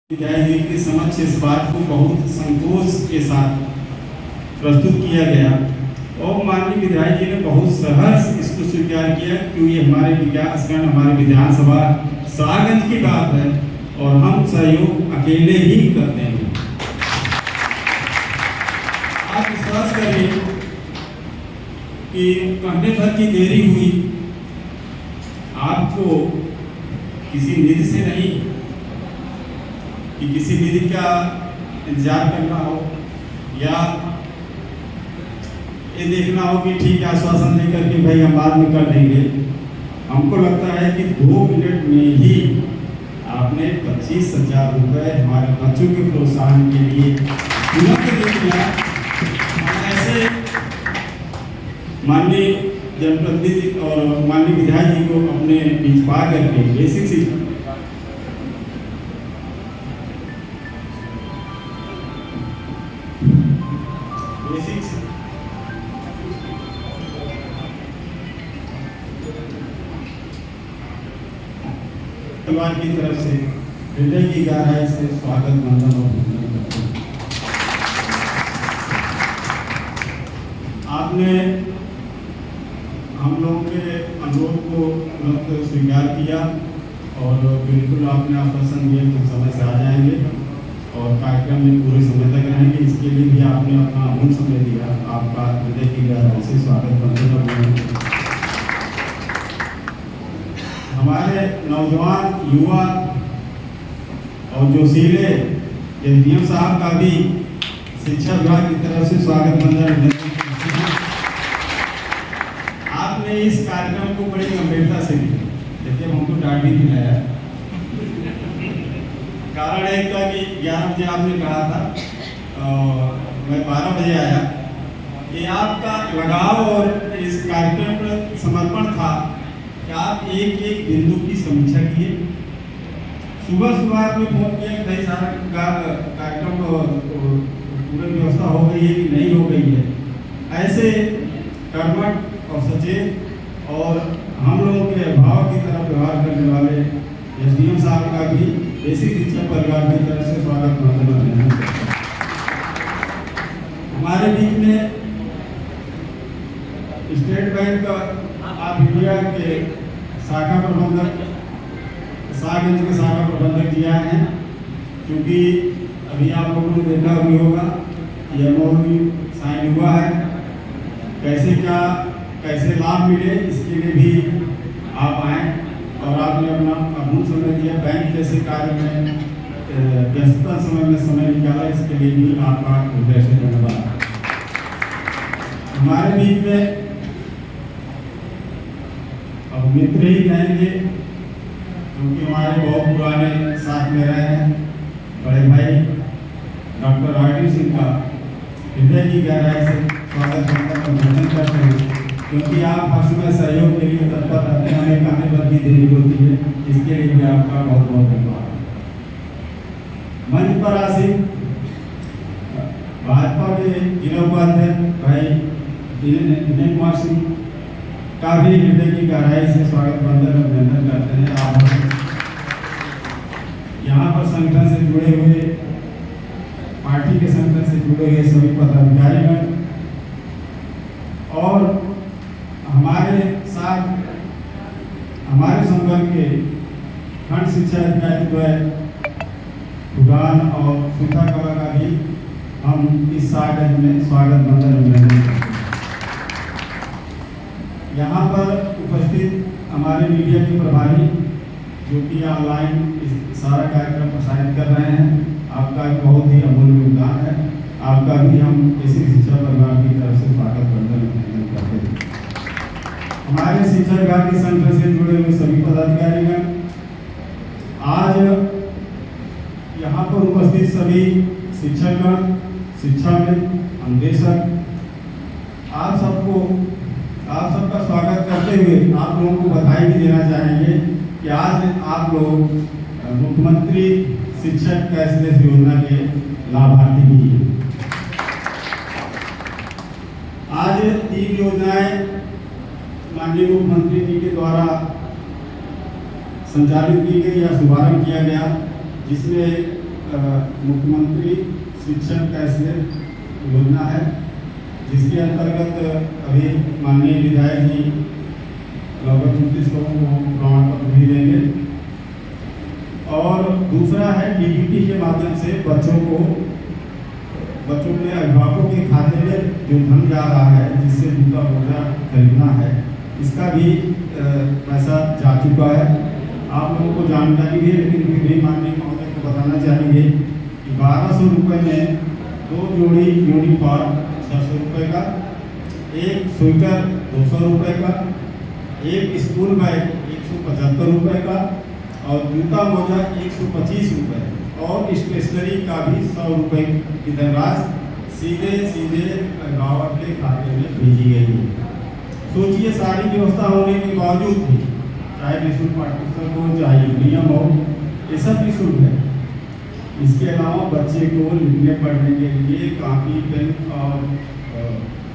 विधायक के समक्ष इस बात को बहुत संकोच के साथ प्रस्तुत किया गया और माननीय विधायक जी ने बहुत सहर्ष इसको स्वीकार किया क्योंकि ये हमारे विकासगण हमारे विधानसभा सागंज की बात है और हम सहयोग अकेले ही करते हैं। आप विश्वास करिए कि कहने भर की देरी हुई, आपको किसी निधि से नहीं कि किसी निधि का इंतजार करना हो या ये देखना हो कि ठीक है आश्वासन लेकर के भाई हम बाद में कर देंगे। हमको लगता है कि 2 मिनट में ही आपने 25,000 रुपये हमारे बच्चों के प्रोत्साहन के लिए तुरंत दे दिया। ऐसे माननीय जनप्रतिनिधि और माननीय विधायक जी को अपने बीच पा करके बेसिक शिक्षा परिवार की तरफ से हृदय की गहराई से स्वागत वंदन और अभिनंदन करते हैं। आपने हम लोगों के अनुरोध को तुरंत स्वीकार किया और बिल्कुल आपने आश्वासन दिया कि समय से आ जाएंगे और कार्यक्रम में पूरे समय तक रहेंगे। इसके लिए भी आपने अपना अमूल्य समय दिया। आपका हृदय की गहराई से स्वागत वंदन और अभिनंदन। हमारे नौजवान युवा और जोशीले एसडीएम साहब का भी शिक्षा विभाग की तरफ से स्वागत वंदन। आपने इस कार्यक्रम को बड़ी गंभीरता से लिया। देखिए हमको डांट भी दिलाया। कारण एक था कि 11 बजे आपने कहा था मैं 12 बजे आया। ये आपका लगाव और इस कार्यक्रम पर समर्पण था कि आप एक एक बिंदु की समीक्षा किए। सुबह आपने फोन किया कि भाई सारा कार्यक्रम पूरी व्यवस्था हो गई है कि नहीं हो गई है। ऐसे कर्मठ और सचेत और हम लोगों के भाव की तरफ व्यवहार करने वाले एसडीएम साहब का भी बेसिक शिक्षा परिवार की तरफ से स्वागत वंदन। हमारे बीच में स्टेट बैंक का आप इंडिया के शाखा प्रबंधक सागंज के शाखा प्रबंधक जी आए हैं। क्योंकि अभी आप लोगों ने देखा भी होगा ये MOU साइन हुआ है, कैसे लाभ मिले इसके लिए भी आप आए और आपने अपना अमूल्य समय दिया। बैंक जैसे कार्य में व्यस्तता समय में समय निकाला, इसके लिए भी आपका हृदय से धन्यवाद। हमारे बीच में अब मित्र ही कहेंगे क्योंकि हमारे बहुत पुराने साथ में रहे हैं बड़े भाई डॉक्टर RD सिंह का हृदय की गहराई से स्वागत वंदन करते हैं। क्योंकि आप हर समय सहयोग के लिए तत्पर रहते हैं, हमें कहने पर भी देरी होती है, इसके लिए भी आपका बहुत बहुत धन्यवाद। मंच पर आसीन भाजपा के जिला उपाध्यक्ष भाई विनय कुमार सिंह का भी हृदय की गहराई से स्वागत वंदन और अभिनंदन करते हैं। आप यहाँ पर संगठन से जुड़े हुए पार्टी के संगठन से जुड़े हुए सभी पदाधिकारीगण और हमारे साथ हमारे संगठन के खंड शिक्षा अधिकारी भूटान और सुधा कला का भी हम इस सागंज में स्वागत वंदन अभिनंदन करते हैं। यहाँ पर उपस्थित हमारे मीडिया के प्रभारी जो कि ऑनलाइन सारा कार्यक्रम प्रसारित कर रहे हैं, आपका बहुत ही अमूल्य योगदान है। आपका भी हम बेसिक शिक्षा परिवार की तरफ से स्वागत वंदन अभिनंदन करते हैं। हमारे शिक्षा विभाग के संगठन से जुड़े हुए सभी पदाधिकारीगण, आज यहाँ पर उपस्थित सभी शिक्षकगण, शिक्षाविद, अन्वेषक, आप सबका स्वागत करते हुए आप लोगों को बधाई भी देना चाहेंगे कि आज आप लोग मुख्यमंत्री शिक्षक कैशलेस योजना के लाभार्थी भी हैं। आज 3 योजनाएं माननीय मुख्यमंत्री जी के द्वारा संचालित की गई या शुभारंभ किया गया, जिसमें मुख्यमंत्री शिक्षण कैशलेस योजना है, जिसके अंतर्गत अभी माननीय विधायक जी लगभग 29 लोगों को प्रमाण पत्र भी देंगे। और दूसरा है डीबीटी के माध्यम से बच्चों के अभिभावकों के खाते में जो धन जा रहा है, जिससे जूता मोजा खरीदना है, इसका भी पैसा जा चुका है। आप लोगों को जानकारी भी है, लेकिन फिर भी माननीय महोदय को बताना चाहेंगे कि 1200 रुपये में 2 जोड़ी यूनिफॉर्म 600 रुपये का, एक स्वेटर 200 रुपये का, एक स्कूल बैग 175 रुपये का और जूता मोजा 125 रुपये और स्टेशनरी का भी 100 रुपये की धनराशि सीधे अभिभावक के खाते में भेजी गई है। सोचिए, सारी व्यवस्था होने के बावजूद भी, चाहे निःशुल्क पाठ्यपुस्तक हो, चाहे यूनियम हो, ये सब निःशुल्क है। इसके अलावा बच्चे को लिखने पढ़ने के लिए कापी, पेन और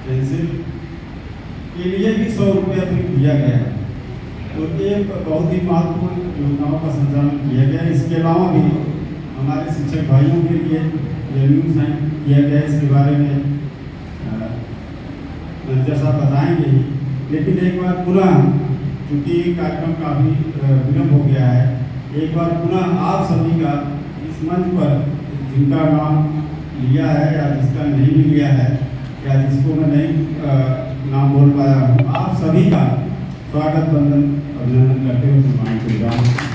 पेंसिल के लिए भी 100 रुपये दिया गया है। तो ये बहुत ही महत्वपूर्ण योजनाओं का संचालन किया गया है। इसके अलावा भी हमारे शिक्षक भाइयों के लिए रेवेन्यू साइन किया गया है। इसके बारे में मैनेजर साहब बताएंगे ही, लेकिन एक बार पुनः, चूँकि कार्यक्रम काफ़ी विलम्ब हो गया है, एक बार पुनः आप सभी का इस मंच पर, जिनका नाम लिया है या जिसका नहीं भी लिया है या जिसको मैं नहीं नाम बोल पाया हूँ, आप सभी का स्वागत, वंदन, अभिनंदन करते हुए सम्मानित करता हूँ।